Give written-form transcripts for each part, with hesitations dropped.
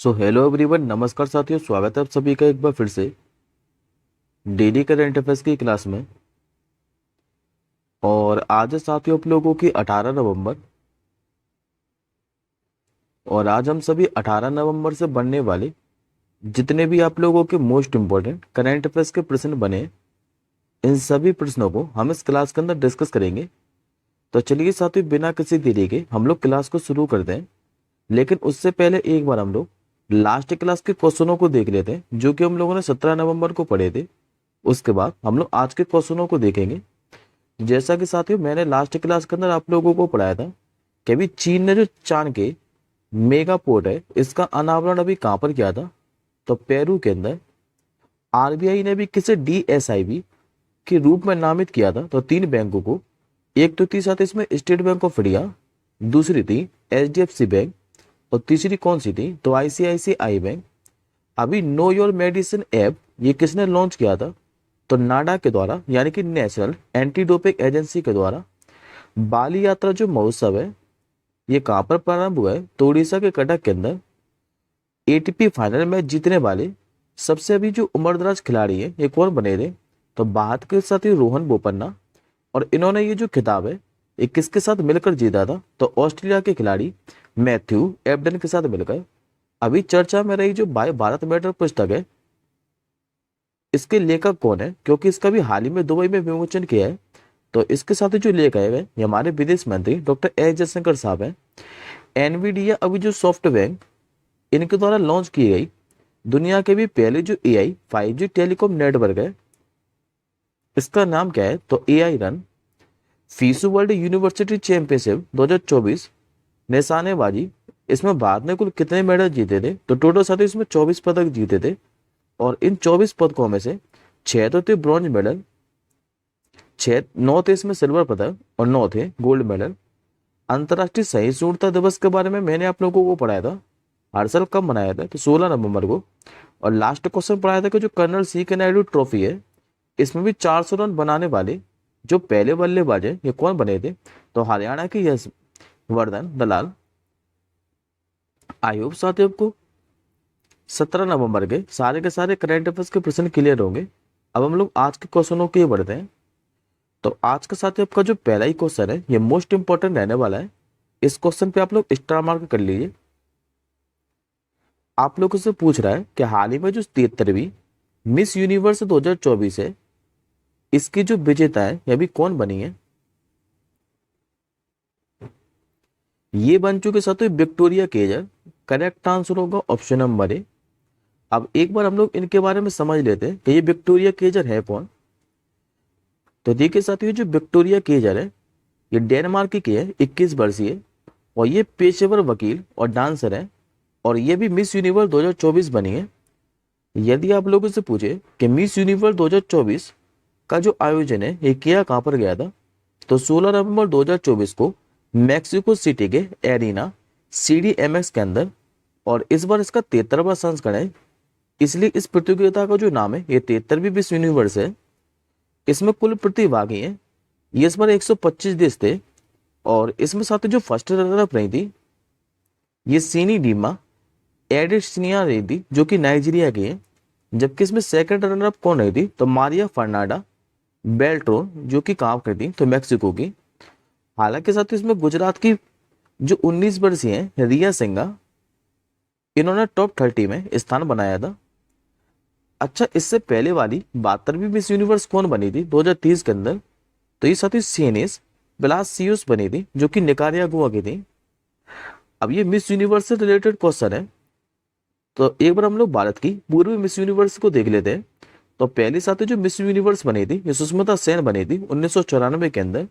So hello everyone, नमस्कार साथियों। स्वागत है आप सभी का एक बार फिर से डेली करंट अफेयर्स की क्लास में। और आज है साथियों आप लोगों की 18 नवंबर। और आज हम सभी 18 नवंबर से बनने वाले जितने भी आप लोगों के मोस्ट इंपॉर्टेंट करंट अफेयर्स के प्रश्न बने, इन सभी प्रश्नों को हम इस क्लास के अंदर डिस्कस करेंगे। तो चलिए साथियों, बिना किसी देरी के हम लोग क्लास को शुरू करते हैं। लेकिन उससे पहले एक बार हम लोग लास्ट क्लास के क्वेश्चनों को देख लेते हैं, जो कि हम लोगों ने 17 नवंबर को पढ़े थे। उसके बाद हम लोग आज के क्वेश्चनों को देखेंगे। जैसा कि साथियों मैंने लास्ट क्लास के अंदर आप लोगों को पढ़ाया था कि अभी चीन ने जो चांद के मेगा पोर्ट है, इसका अनावरण अभी कहां पर किया था? तो पेरू के अंदर। आरबीआई ने भी किसे डीएसआईबी के रूप में नामित किया था? तो तीन बैंकों को। एक तो थी साथ इसमें स्टेट बैंक ऑफ इंडिया, दूसरी थी एचडीएफसी बैंक, और तीसरी कौन सी थी? तो आईसीआईसीआई बैंक। अभी नो योर मेडिसिन ऐप ये किसने लॉन्च किया था? तो नाडा के द्वारा, यानी कि नेशनल एंटी डोपिंग एजेंसी के द्वारा। बाली यात्रा जो महोत्सव है, ये कहां पर प्रारंभ हुआ है? तो उड़ीसा के कटक के अंदर। एटीपी फाइनल में जीतने वाले सबसे अभी जो उम्रदराज खिलाड़ी है, ये कौन बने थे? तो भारत के साथ ही रोहन बोपन्ना। और इन्होंने ये जो खिताब है, ये किसके साथ मिलकर जीता था? तो ऑस्ट्रेलिया के खिलाड़ी मैथ्यू एबडन के साथ मिलकर। अभी चर्चा में रही जो भारत मैटर पुस्तक है, इसके लेखक कौन है? क्योंकि इसका भी हाल ही में दुबई में विमोचन किया है। तो इसके साथ जो लेख आए हुए ये हमारे विदेश मंत्री डॉक्टर एस जयशंकर साहब हैं। एनवीडिया अभी जो सॉफ्टवेयर इनके द्वारा लॉन्च की गई दुनिया के भी पहले जो एआई 5G टेलीकॉम नेटवर्क है, इसका नाम क्या है? तो AI run. FISU world university championship 2024 निशानेबाजी, इसमें भारत ने कुल कितने मेडल जीते थे? तो टोटल साथ इसमें 24 पदक जीते थे। और इन 24 पदकों में से 6 तो थे ब्रॉन्ज मेडल, 9 थे इसमें सिल्वर पदक, और 9 थे गोल्ड मेडल। अंतर्राष्ट्रीय सहिष्णुता दिवस के बारे में मैंने आप लोगों को पढ़ाया था। हर साल कब मनाया था? तो 16 नवंबर को। और लास्ट क्वेश्चन पढ़ाया था कि जो कर्नल सी के नायडू ट्रॉफी है, इसमें भी 400 रन बनाने वाले जो पहले बल्लेबाज है, ये कौन बने थे? तो हरियाणा के यशवर्धन दलाल। आई होप साथियों आपको 17 नवंबर के सारे करंट अफेयर्स के प्रश्न क्लियर होंगे। अब हम लोग आज के क्वेश्चनों के बढ़ते हैं। तो आज का साथियों आपका जो पहला ही क्वेश्चन है, ये मोस्ट इंपॉर्टेंट रहने वाला है। इस क्वेश्चन पे आप लोग स्टार मार्क कर लीजिए। आप लोगों से पूछ रहा है कि हाल ही में जो 73वीं मिस यूनिवर्स 2024 है, इसकी जो विजेता है ये अभी कौन बनी है? ये बन चुके साथियों विक्टोरिया केजर। करेक्ट आंसर होगा ऑप्शन नंबर ए। अब एक बार हम लोग इनके बारे में समझ लेते हैं कि ये विक्टोरिया केजर है कौन। तो देखिए साथियों, जो विक्टोरिया केजर है, ये डेनमार्क की है, 21 वर्षीय, और ये पेशेवर वकील और डांसर है। और ये भी मिस यूनिवर्स 2024 बनी है। यदि आप लोगों से पूछे कि मिस यूनिवर्स 2024 का जो आयोजन है ये किया कहां पर गया था? तो 16 नवंबर 2024 को मैक्सिको सिटी के एरिना CDMX के अंदर। और इस बार इसका 73वां संस्करण है, इसलिए इस प्रतियोगिता का जो नाम है ये 73वीं मिस यूनिवर्स है। इसमें कुल प्रतिभागी हैं, ये इस बार 125 देश थे। और इसमें साथ जो फर्स्ट रनर अप रही थी, ये सीनी डीमा एडिसनिया रही थी, जो कि नाइजीरिया की है। जबकि इसमें सेकंड रनर अप कौन रही थी? तो मारिया फर्नाडा बेल्ट्रोन, जो कि कहां करती तो मैक्सिको की। हालांकि साथ इसमें गुजरात की जो 19 वर्षीय है रिया सिंघा, इन्होंने टॉप 30 में स्थान बनाया था। अच्छा, इससे पहले वाली 72वीं मिस यूनिवर्स कौन बनी थी 2030 के अंदर? तो ये साथी सीएनएस ब्लासियोस बनी थी, जो कि निकारागुआ की थी। अब ये मिस यूनिवर्स से रिलेटेड क्वेश्चन है, तो एक बार हम लोग भारत की पूर्वी मिस यूनिवर्स को देख लेते हैं। तो पहली साथी जो मिस यूनिवर्स बनी थी ये सुष्मिता सेन बनी थी 1994 के अंदर।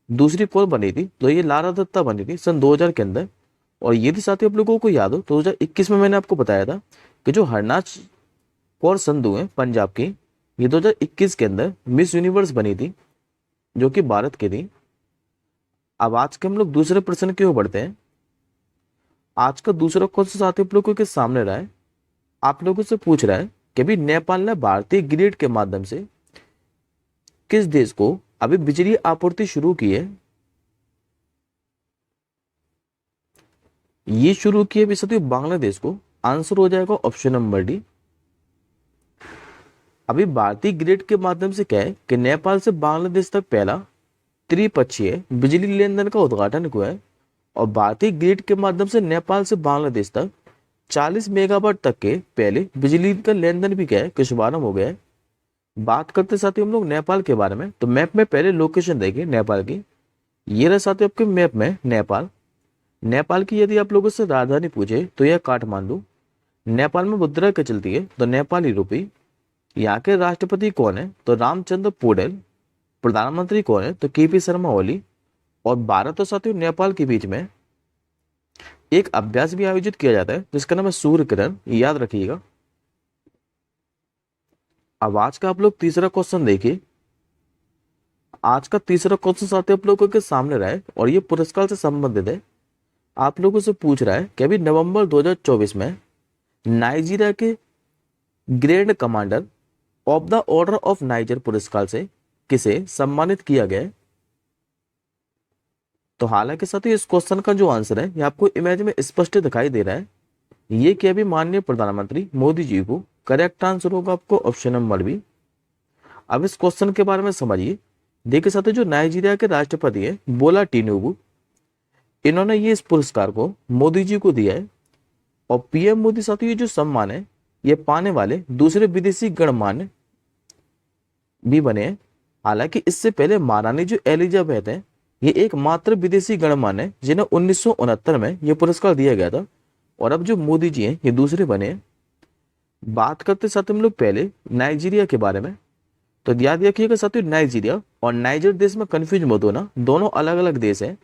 दूसरी कौन बनी थी? तो ये लारा दत्ता बनी थी सन 2000 के अंदर। और यदि साथी आप लोगों को याद हो, 2021 में मैंने आपको बताया था कि जो हरनाज कौर संधू है पंजाब की, ये 2021 के अंदर मिस यूनिवर्स बनी थी, जो कि भारत की थी। अब आज के हम लोग दूसरे प्रश्न की ओर बढ़ते हैं। आज का दूसरा क्वेश्चन साथी आप लोगों के सामने रहा है। आप लोगों से पूछ रहा है कि अभी नेपाल ने भारतीय ग्रिड के माध्यम से किस देश को अभी बिजली आपूर्ति शुरू की है? ये शुरू की है अभी साथियों बांग्लादेश को। आंसर हो जाएगा ऑप्शन नंबर डी। अभी भारतीय ग्रिड के माध्यम से क्या है कि नेपाल से बांग्लादेश तक पहला त्रिपक्षीय बिजली लेन देन का उद्घाटन हुआ है। और भारतीय ग्रिड के माध्यम से नेपाल से बांग्लादेश तक 40 मेगावाट तक के पहले बिजली का लेन देन भी क्या है कि शुभारंभ हो गया है। बात करते साथियों हम लोग नेपाल के बारे में, तो मैप में पहले लोकेशन देखिए नेपाल की। ये रहा साथियों आपके मैप में नेपाल। नेपाल की यदि आप लोगों से राजधानी पूछे तो यह काठमांडू। नेपाल में मुद्रा क्या चलती है तो नेपाली रुपी। यहाँ के राष्ट्रपति कौन है तो रामचंद्र पौडेल। प्रधानमंत्री कौन है तो केपी शर्मा ओली। और भारत और साथियों नेपाल के बीच में एक अभ्यास भी आयोजित किया जाता है जिसका नाम है सूर्य किरण, याद रखिएगा। अब आज का आप लोग तीसरा क्वेश्चन देखिए। आज का तीसरा क्वेश्चन साथियों आप लोगों के सामने रहा है और ये पुरस्कार से संबंधित है। आप लोगों से पूछ रहा है कि अभी नवंबर 2024 में नाइजीरिया के grand commander of the order of niger पुरस्कार से किसे सम्मानित किया गया है। तो हालांकि साथियों इस क्वेश्चन का जो आंसर है ये आपको इमेज में स्पष्ट दिखाई दे रहा है। ये कि अभी माननीय प्रधानमंत्री मोदी जी को। करेक्ट आंसर होगा आपको ऑप्शन नंबर बी। अब इस क्वेश्चन के बारे में समझिए। देखिए साथियों जो नाइजीरिया के राष्ट्रपति है बोला टिनुबू, इन्होंने ये इस पुरस्कार को मोदी जी को दिया है। और पीएम मोदी साथियों ये जो सम्मान है ये पाने वाले दूसरे विदेशी गणमान्य भी बने हैं। हालांकि इससे पहले महारानी जो एलिजाबेथ है ये एकमात्र विदेशी गणमान्य है जिन्हें 1969 में ये पुरस्कार दिया गया था। और अब जो मोदी जी हैं ये दूसरे बने हैं। बात करते साथ हम लोग पहले नाइजीरिया के बारे में, तो याद रखिएगा साथियों नाइजीरिया और नाइजर देश में कंफ्यूज मत होना, दोनों अलग अलग देश हैं।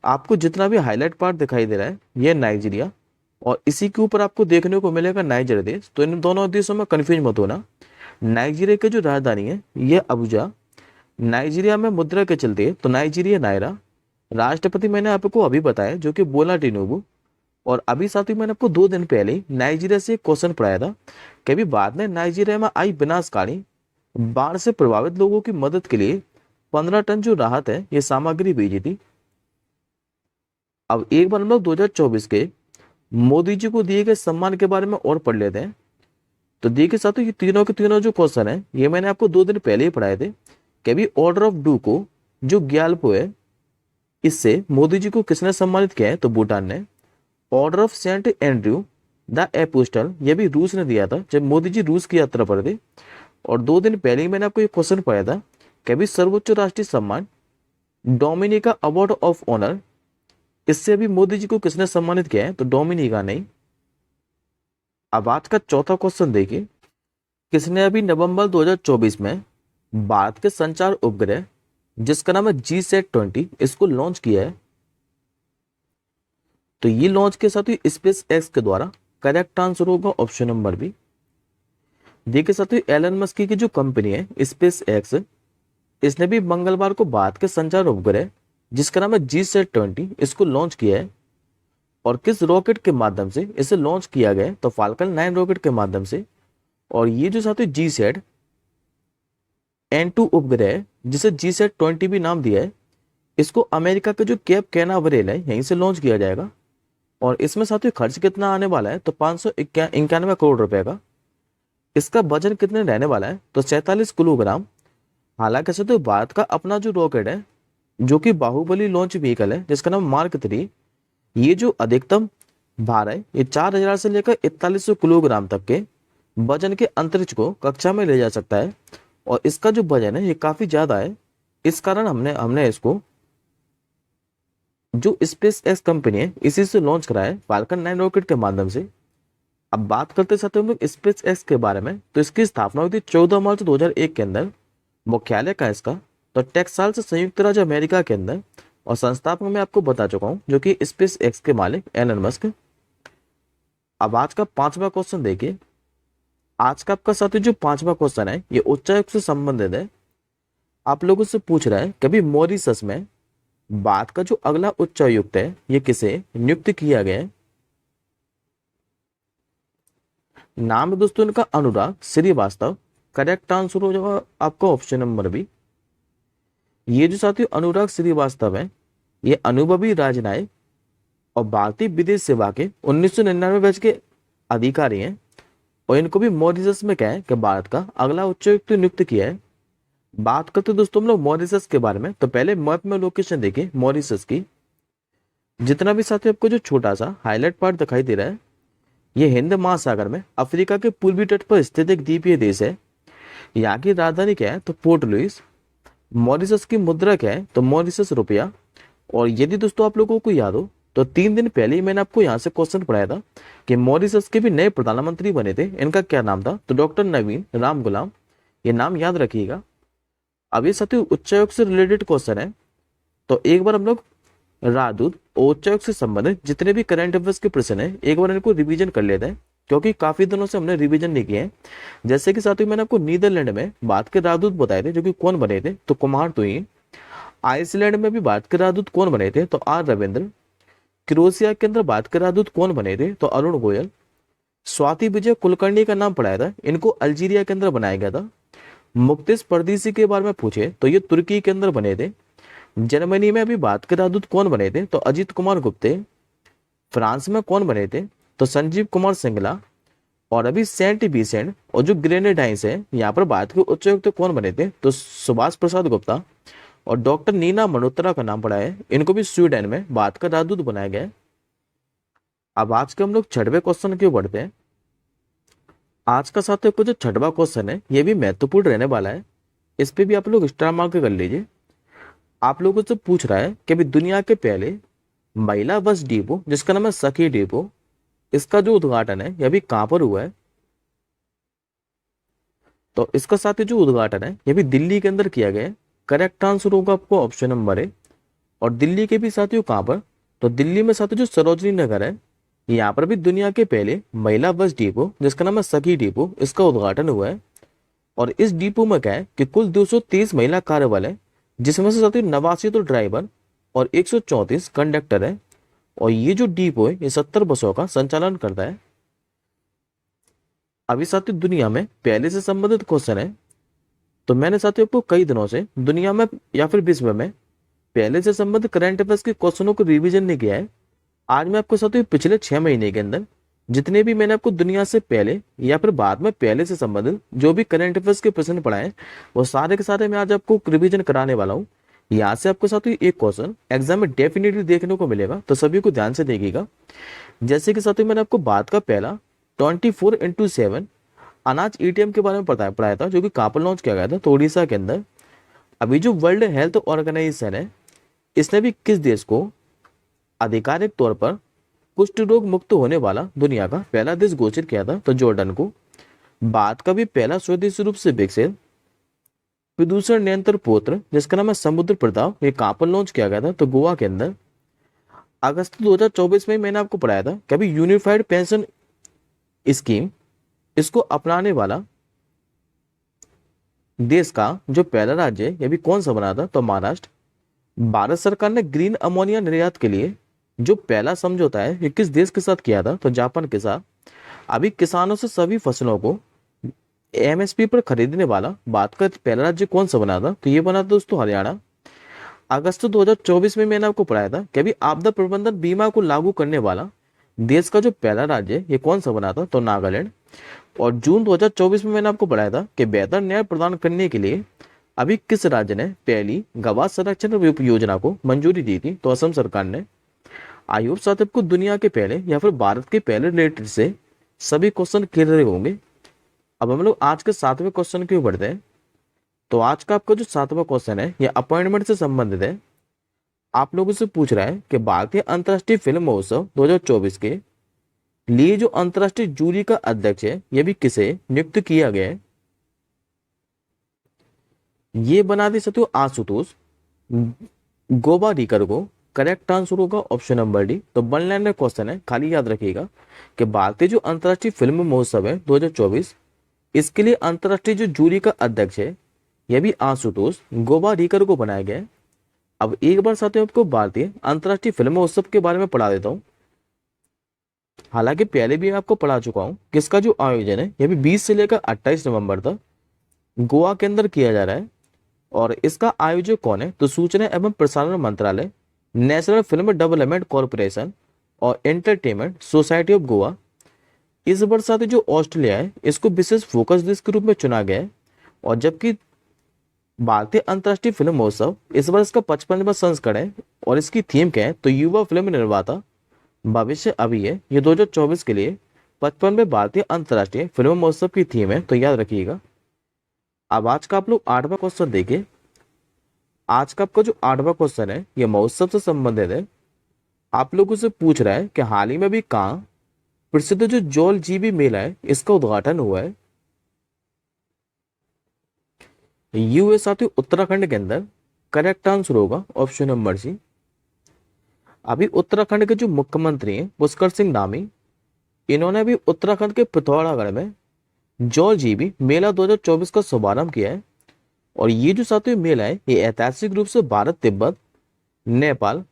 आपको जितना भी हाईलाइट पार्ट दिखाई दे रहा है ये नाइजीरिया और इसी के ऊपर आपको देखने को मिलेगा नाइजर देश। तो इन दोनों देशों में कंफ्यूज मत होना। नाइजीरिया की जो राजधानी है ये अबुजा। नाइजीरिया में मुद्रा के चलते है तो नाइजीरिया नायरा। राष्ट्रपति मैंने आपको अभी बताया जो कि बोला टिनुबू। और अभी साथियों मैंने आपको 2 दिन पहले नाइजीरिया से एक क्वेश्चन पढ़ाया था कि अभी बाद में नाइजीरिया में आई विनाशकारी बाढ़ से प्रभावित लोगों की मदद के लिए 15 टन जो राहत है ये सामग्री भेजी थी। अब एक बार हम लोग 2024 के मोदी जी को दिए गए सम्मान के बारे में और पढ़ लेते हैं। तो देखिए साथियों ये तीनों के तीनों जो क्वेश्चन है ये मैंने आपको 2 दिन पहले ही पढ़ाए थे कि अभी ऑर्डर ऑफ डू को जो ग्यालपो है इससे मोदी जी को किसने सम्मानित किया है तो भूटान ने। Order of Saint Andrew the apostle ये भी रूस ने दिया था जब मोदी जी रूस की यात्रा पर थे। और 2 दिन पहले ही मैंने आपको एक क्वेश्चन पढ़ाया था कि अभी सर्वोच्च राष्ट्रीय सम्मान डोमिनिका अवार्ड ऑफ ऑनर इससे अभी मोदी जी को किसने सम्मानित किया है तो डोमिनिका नहीं। अब आज का चौथा क्वेश्चन देखिए। किसने अभी नवंबर 2024 में भारत के संचार उपग्रह जिसका नाम है GSAT-20 इसको लॉन्च किया है। तो ये लॉन्च के साथ ही स्पेस एक्स के द्वारा। करेक्ट आंसर होगा ऑप्शन नंबर बी। देखिए साथियों एलन मस्क की जो कंपनी है स्पेस एक्स इसने भी मंगलवार को भारत के संचार उपग्रह जिसका नाम है GSAT-20 इसको लॉन्च किया है। और किस रॉकेट के माध्यम से इसे लॉन्च किया गया तो फाल्कन 9 रॉकेट के माध्यम से। और ये जो साथियों GSAT-N2 उपग्रह जिसे GSAT-20 भी नाम दिया है इसको अमेरिका के जो केप कैनावरेल है यहीं से लॉन्च किया जाएगा। और इसमें साथियों खर्च कितना आने वाला है तो 591 करोड़ रुपए का। इसका वजन कितने रहने वाला है तो 47 किलोग्राम। हालांकि साथियों भारत का अपना जो रॉकेट है जो कि बाहुबली लॉन्च व्हीकल है जिसका नाम मार्क 3 ये जो अधिकतम भार है ये 4000 से लेकर 4100 किलोग्राम तक के वजन के अंतरिक्ष को कक्षा में ले जा सकता है। और इसका जो वजन है ये काफी ज्यादा है। इस कारण हमने इसको जो स्पेस एक्स कंपनी है इसी से लॉन्च करा है फाल्कन 9 रॉकेट के माध्यम से। अब बात करते साथ हम लोग स्पेस एक्स के बारे में, तो इसकी स्थापना हुई थी 14 मार्च 2001 के अंदर। मुख्यालय का इसका तो टेक्सास से संयुक्त राज्य अमेरिका के अंदर। और संस्थापक मैं आपको बता चुका हूं जो कि स्पेस एक्स के मालिक एलन मस्क। अब आज का 5वां क्वेश्चन देखिए। आज का आपका साथी जो 5वां क्वेश्चन है ये उच्चायुक्त से संबंधित है। आप लोगों से पूछ रहा है कभी मॉरिशस में भारत का जो अगला उच्चायुक्त है ये किसे नियुक्त किया गया है। नाम है दोस्तों इनका अनुराग श्रीवास्तव। करेक्ट आंसर हो जाएगा आपका ऑप्शन नंबर बी। ये जो साथियों अनुराग श्रीवास्तव है ये अनुभवी राजनयिक और भारतीय विदेश सेवा के 1999 बैच के अधिकारी हैं। और इनको भी मॉरिशस में क्या है कि भारत का अगला उच्चायुक्त नियुक्त किया है। बात करते हैं दोस्तों हम लोग मॉरिशस के बारे में, तो पहले मैप में लोकेशन देखिए मॉरिशस की। जितना भी साथी आपको जो छोटा सा हाईलाइट पार्ट दिखाई दे रहा है, ये हिंद महासागर में अफ्रीका के पूर्वी तट पर स्थित एक द्वीपीय देश है। यहाँ की राजधानी क्या है तो पोर्ट लुइस। मॉरिशस की मुद्रा क्या है तो मॉरिशस रुपया। और यदि दोस्तों आप लोगों को याद हो तो 3 दिन पहले ही मैंने आपको यहाँ से क्वेश्चन पढ़ाया था कि मॉरिशस के भी नए प्रधानमंत्री बने थे, इनका क्या नाम था, तो डॉक्टर नवीन राम गुलाम। ये नाम याद रखिएगा। अब ये साथी उच्चायोग से रिलेटेड क्वेश्चन है, तो एक बार हम लोग राजदूत और उच्चायोग से संबंधित जितने भी करंट अफेयर्स के प्रश्न है एक बार इनको रिवीजन कर लेते हैं, क्योंकि काफी दिनों से हमने रिवीजन नहीं किए हैं। जैसे कि साथियों मैंने आपको नीदरलैंड में बात के राजदूत बताए थे, जो कि कौन बने थे तो कुमार तुही। आइसलैंड में भी बात के राजदूत कौन बने थे तो आर रविंद्र। क्रोएशिया के अंदर बात के राजदूत कौन बने थे तो अरुण गोयल। स्वाति विजय कुलकर्णी का नाम पढ़ाया था, इनको अल्जीरिया के अंदर बनाया गया था। मुक्तिश परदेसी के बारे में पूछे तो ये तुर्की के अंदर बने थे। जर्मनी में अभी बात के राजदूत कौन बने थे तो अजीत कुमार गुप्ते। फ्रांस में कौन बने थे तो संजीव कुमार सिंगला। और अभी सेंट विसेंट और जो ग्रेनेडाइंस है यहाँ पर भारत के उच्चायुक्त कौन बने थे तो सुभाष प्रसाद गुप्ता। और डॉक्टर नीना मल्होत्रा का नाम पड़ा है, इनको भी स्वीडन में भारत का राजदूत बनाया गया है। अब आज के हम लोग छठवें क्वेश्चन की ओर बढ़ते हैं। आज का साथियों को जो छठवां क्वेश्चन है ये भी महत्वपूर्ण रहने वाला है, इस पे भी आप लोग स्टार मार्क कर लीजिए। आप लोगों से पूछ रहा है कि अभी दुनिया के पहले महिला बस डिपो जिसका नाम है सखी डिपो, इसका जो उद्घाटन है यह भी कहां पर हुआ है, तो इसका साथ ही जो उद्घाटन है यह भी दिल्ली के अंदर किया गया है। करेक्ट आंसर होगा आपको ऑप्शन नंबर है। और दिल्ली के भी साथियों कहां पर, तो दिल्ली में साथियों जो सरोजनी नगर है यहाँ पर भी दुनिया के पहले महिला बस डिपो जिसका नाम है सखी डिपो, इसका उद्घाटन हुआ है। और इस डिपो में क्या है कि कुल 230 महिला कार्यबल है, जिसमें से साथियों 89 तो ड्राइवर और 134 कंडक्टर है। और ये जो डिपो है ये 70 बसों का संचालन करता है। अभी साथियों दुनिया में पहले से संबंधित क्वेश्चन है, तो मैंने साथियों आपको कई दिनों से दुनिया में या फिर विश्व में पहले से संबंधित करंट अफेयर्स के क्वेश्चनों को रिवीजन नहीं किया है। आज मैं आपको साथियों पिछले 6 महीने के अंदर जितने भी मैंने आपको दुनिया से पहले या फिर बाद में पहले से संबंधित जो भी करंट अफेयर्स के प्रश्न पढ़ाए वो सारे के सारे मैं आज आपको रिवीजन कराने वाला हूँ। यहाँ से आपको साथियों एक क्वेश्चन एग्जाम में डेफिनेटली देखने को मिलेगा, तो सभी को ध्यान से देखिएगा। जैसे कि साथियों मैंने आपको बात का पहला 24x7 अनाज एटीएम के बारे में पढ़ाया था, जो कि कहाँ पर लॉन्च किया गया था तो उड़ीसा के अंदर। अभी जो वर्ल्ड हेल्थ ऑर्गेनाइजेशन है इसने भी किस देश को आधिकारिक तौर पर कुष्ठ रोग मुक्त होने वाला दुनिया का पहला देश घोषित किया था तो जॉर्डन को। भारत का भी पहला स्वदेशी रूप से विकसित प्रदूषण नियंत्रण पोत्र जिसका नाम है समुद्र प्रताप, ये कहाँ पर लॉन्च किया गया था तो गोवा के अंदर। अगस्त 2024 में मैंने आपको पढ़ाया था कि अभी यूनिफाइड पेंशन स्कीम इसको अपनाने वाला देश का जो पहला राज्य है ये भी कौन सा बना था तो महाराष्ट्र। भारत सरकार ने ग्रीन अमोनिया निर्यात के लिए जो पहला समझौता है ये किस देश के साथ किया था तो जापान के साथ। अभी किसानों से सभी फसलों को एमएसपी पर खरीदने वाला भारत का पहला राज्य कौन सा बना था तो ये बना था दोस्तों हरियाणा। अगस्त 2024 में मैंने आपको पढ़ाया था कि अभी आपदा प्रबंधन बीमा को लागू करने वाला देश का जो पहला राज्य है ये कौन सा बना था तो नागालैंड। और जून 2024 में मैंने आपको पढ़ाया था कि बेहतर न्याय प्रदान करने के लिए अभी किस राज्य ने पहली गवाह संरक्षण योजना को मंजूरी दी थी तो असम सरकार ने। आई होप साथ आपको दुनिया के पहले या फिर भारत के पहले रिलेटेड से सभी क्वेश्चन क्लियर होंगे। अब हम लोग आज के 7वें क्वेश्चन की ओर बढ़ते हैं। तो आज का आपका जो 7वां क्वेश्चन है ये अपॉइंटमेंट से संबंधित है। आप लोगों से पूछ रहा है कि भारतीय अंतर्राष्ट्रीय फिल्म महोत्सव 2024 के लिए जो अंतर्राष्ट्रीय जूरी का अध्यक्ष है यह भी किसे नियुक्त किया गया है। ये बना दे सकते हो आशुतोष गोवारिकर को। करेक्ट आंसर होगा ऑप्शन नंबर डी। तो 1 लाइन क्वेश्चन है, खाली याद रखिएगा कि भारतीय जो अंतर्राष्ट्रीय फिल्म महोत्सव है 2024 इसके लिए अंतर्राष्ट्रीय जो जूरी का अध्यक्ष है यह भी आशुतोष गोवारिकर को बनाया गया है। अब एक बार साथियों आपको भारतीय अंतर्राष्ट्रीय फिल्म महोत्सव के बारे में पढ़ा देता हूं। हालांकि पहले भी मैं आपको पढ़ा चुका हूं कि इसका जो आयोजन है यह भी 20 से लेकर 28 नवंबर तक गोवा के अंदर किया जा रहा है। और इसका आयोजक कौन है तो सूचना एवं प्रसारण मंत्रालय, नेशनल फिल्म डेवलपमेंट कॉरपोरेशन और एंटरटेनमेंट सोसाइटी ऑफ गोवा। इस वर्ष साथ ही जो ऑस्ट्रेलिया है इसको विशेष फोकस देश के रूप में चुना गया है। और जबकि भारतीय अंतर्राष्ट्रीय फिल्म महोत्सव इस वर्ष का 55वां संस्करण है और इसकी थीम क्या है, तो युवा फिल्म निर्माता भविष्य अभी है। ये 2024 के लिए 55वें भारतीय अंतर्राष्ट्रीय फिल्म महोत्सव की थीम है, तो याद रखिएगा। अब आज का आप लोग 8वां क्वेश्चन देखिए। आज का आपका जो 8वां क्वेश्चन है ये महोत्सव से संबंधित है। आप लोगों से पूछ रहा है कि हाल ही में भी कहाँ प्रसिद्ध जो जौल जीबी मेला है इसका उद्घाटन हुआ है। यूएस साथी उत्तराखंड के अंदर। करेक्ट आंसर होगा ऑप्शन नंबर सी। अभी उत्तराखंड के जो मुख्यमंत्री हैं पुष्कर सिंह धामी, इन्होंने भी उत्तराखंड के पिथौरागढ़ में जौल जीबी मेला 2024 का शुभारंभ किया है। और ये जो सातवें मेला है ये ऐतिहासिक रूप से भारत, तिब्बत, नेपाल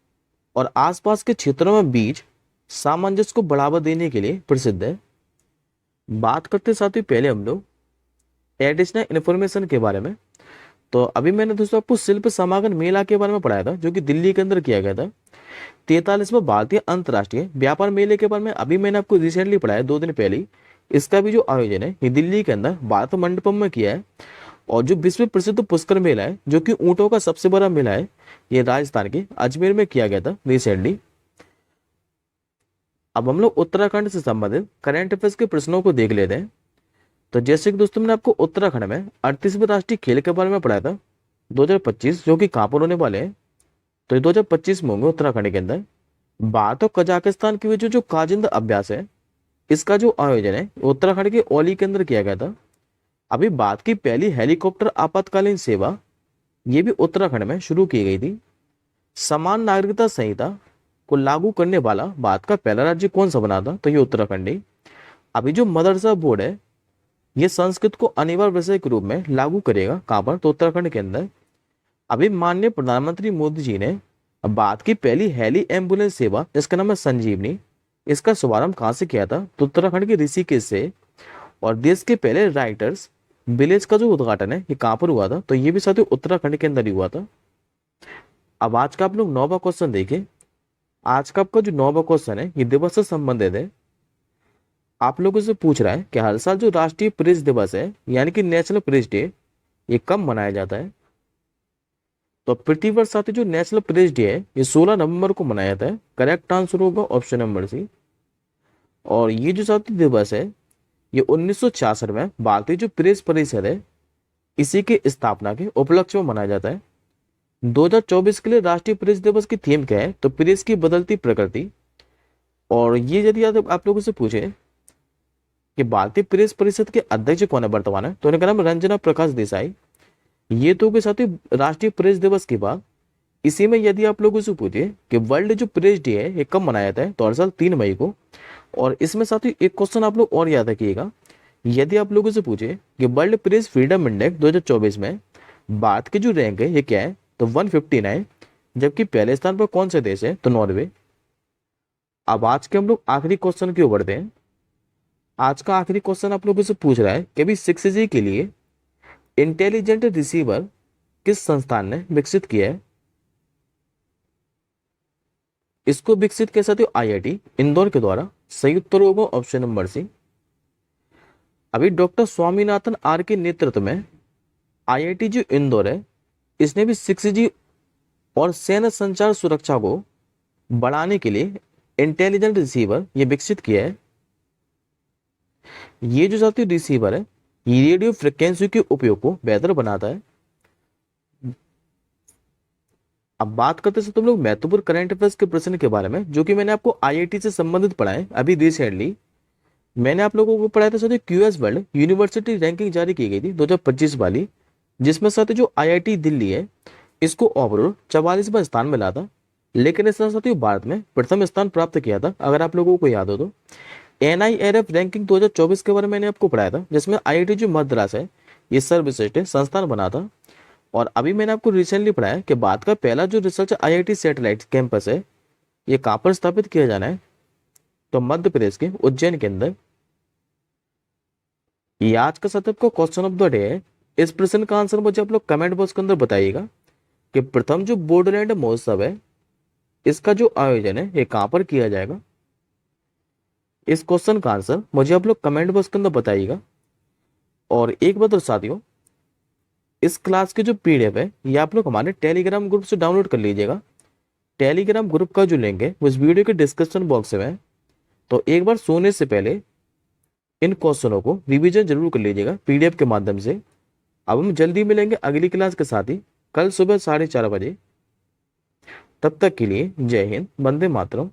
और आसपास के क्षेत्रों में बीच सामंजस्य को बढ़ावा देने के लिए प्रसिद्ध है। बात करते साथ ही पहले हम लोग एडिशनल इन्फॉर्मेशन के बारे में। तो अभी मैंने दोस्तों आपको शिल्प समागम मेला के बारे में पढ़ाया था जो कि दिल्ली के अंदर किया गया था। 43वां भारतीय अंतर्राष्ट्रीय व्यापार मेले के बारे में अभी मैंने आपको रिसेंटली पढ़ाया 2 दिन पहले। इसका भी जो आयोजन है ये दिल्ली के अंदर भारत मंडपम में किया है। और जो विश्व प्रसिद्ध पुष्कर मेला है जो कि ऊंटों का सबसे बड़ा मेला है, ये राजस्थान के अजमेर में किया गया था रिसेंटली। अब हम लोग उत्तराखंड से संबंधित करंट अफेयर्स के प्रश्नों को देख लेते हैं। तो जैसे कि दोस्तों मैंने आपको उत्तराखंड में 38वें राष्ट्रीय खेल के बारे में पढ़ाया था 2025, जो कि कहाँ पर होने वाले हैं, तो ये 2025 में होंगे उत्तराखंड के अंदर। भारत और कजाकिस्तान के बीच जो काजिंद अभ्यास है इसका जो आयोजन है उत्तराखंड के औली के अंदर किया गया था। अभी भारत की पहली हेलीकॉप्टर आपातकालीन सेवा ये भी उत्तराखंड में शुरू की गई थी। समान नागरिकता संहिता को लागू करने वाला भारत का पहला राज्य कौन सा बना था, तो ये उत्तराखंड है। अभी जो मदरसा बोर्ड है ये संस्कृत को अनिवार्य विषय के रूप में लागू करेगा, कहां पर, तो उत्तराखंड के अंदर। अभी माननीय प्रधानमंत्री मोदी जी ने भारत की पहली हेली एम्बुलेंस सेवा जिसका नाम है संजीवनी, इसका शुभारंभ कहां से किया था, तो उत्तराखंड के ऋषिकेश से। और देश के पहले राइटर्स विलेज का जो उद्घाटन है ये कहां पर हुआ था, तो ये भी साथियों उत्तराखंड के अंदर ही हुआ था। अब आज का आप लोग 9वां क्वेश्चन देखें। आज का आपका जो 9वां क्वेश्चन है ये दिवस से संबंधित है। आप लोगों से पूछ रहा है कि हर साल जो राष्ट्रीय प्रेस दिवस है यानी कि नेशनल प्रेस डे ये कब मनाया जाता है, तो प्रतिवर्ष साथी जो नेशनल प्रेस डे है ये 16 नवंबर को मनाया जाता है। करेक्ट आंसर होगा ऑप्शन नंबर सी। और ये जो साथी दिवस है ये 1966 में भारतीय जो प्रेस परिषद है इसी के स्थापना के उपलक्ष्य में मनाया जाता है। 2024 के लिए राष्ट्रीय प्रेस दिवस की थीम क्या है, तो प्रेस की बदलती प्रकृति। और ये यदि आप लोगों से पूछे कि भारतीय प्रेस परिषद के अध्यक्ष कौन है वर्तमान है, तो उनका नाम रंजना प्रकाश देसाई। ये तो के साथ ही राष्ट्रीय प्रेस दिवस के बाद इसी में यदि आप लोगों से पूछे कि वर्ल्ड जो प्रेस डे है ये कब मनाया जाता है, तो हर साल 3 मई को। और इसमें साथ ही एक क्वेश्चन आप लोग और याद रखिएगा, यदि आप लोगों से पूछे कि वर्ल्ड प्रेस फ्रीडम इंडेक्स 2024 में भारत की जो रैंक है ये क्या है, तो 159, जबकि पहले स्थान पर कौन सा देश है, तो नॉर्वे। अब आज के हम लोग आखिरी क्वेश्चन की ओर बढ़ते हैं। आज का आखिरी क्वेश्चन आप लोगों से पूछ रहा है कि अभी 6G के लिए इंटेलिजेंट रिसीवर किस संस्थान ने विकसित किया है। इसको विकसित कैसे थे, IIT इंदौर के द्वारा। सही उत्तर होगा ऑप्शन नंबर सी। अभी डॉक्टर स्वामीनाथन आर के नेतृत्व में IIT जो इंदौर है इसने भी 6G और सैन्य संचार सुरक्षा को बढ़ाने के लिए इंटेलिजेंट रिसीवर ये विकसित किया है। ये जो साथी रिसीवर है ये रेडियो फ्रिक्वेंसी के उपयोग को बेहतर बनाता है। अब बात करते हैं तुम लोग महत्वपूर्ण करंट अफेयर्स के प्रश्न के बारे में जो कि मैंने आपको IIT से संबंधित पढ़ाए अभी रिसेंटली। मैंने आप लोगों को पढ़ाया था साथी QS वर्ल्ड यूनिवर्सिटी रैंकिंग जारी की गई थी 2025 वाली, जिसमें साथी जो IIT दिल्ली है इसको ओवरऑल 44वां स्थान मिला था, लेकिन इसने साथी भारत में प्रथम स्थान प्राप्त किया था, अगर आप लोगों को याद हो तो। NIRF रैंकिंग 2024 के बारे में मैंने आपको पढ़ाया था, जिसमें IIT जो मद्रास है ये सर्वश्रेष्ठ संस्थान बना था। और अभी मैंने आपको रिसेंटली पढ़ाया कि भारत का पहला जो रिसर्च IIT सैटेलाइट कैंपस है ये कहां पर स्थापित किया जाना है, तो मध्य प्रदेश के उज्जैन के अंदर। ये आज का सत्र का क्वेश्चन ऑफ द डे है। इस प्रश्न का आंसर मुझे आप लोग कमेंट बॉक्स के अंदर बताइएगा कि प्रथम जो बोडोलैंड महोत्सव है इसका जो आयोजन है ये कहां पर किया जाएगा। इस क्वेश्चन का आंसर मुझे आप लोग कमेंट बॉक्स के अंदर बताइएगा। और एक बात और साथियों, इस क्लास की जो पीडीएफ है ये आप लोग हमारे टेलीग्राम ग्रुप से डाउनलोड कर लीजिएगा। टेलीग्राम ग्रुप का जो लिंक है वो इस वीडियो के डिस्क्रिप्शन बॉक्स में है। तो एक बार सोने से पहले इन क्वेश्चनों को रिवीजन जरूर कर लीजिएगा पीडीएफ के माध्यम से। अब हम जल्दी मिलेंगे अगली क्लास के साथ ही, कल सुबह 4:30 बजे। तब तक के लिए जय हिंद, वंदे मातरम।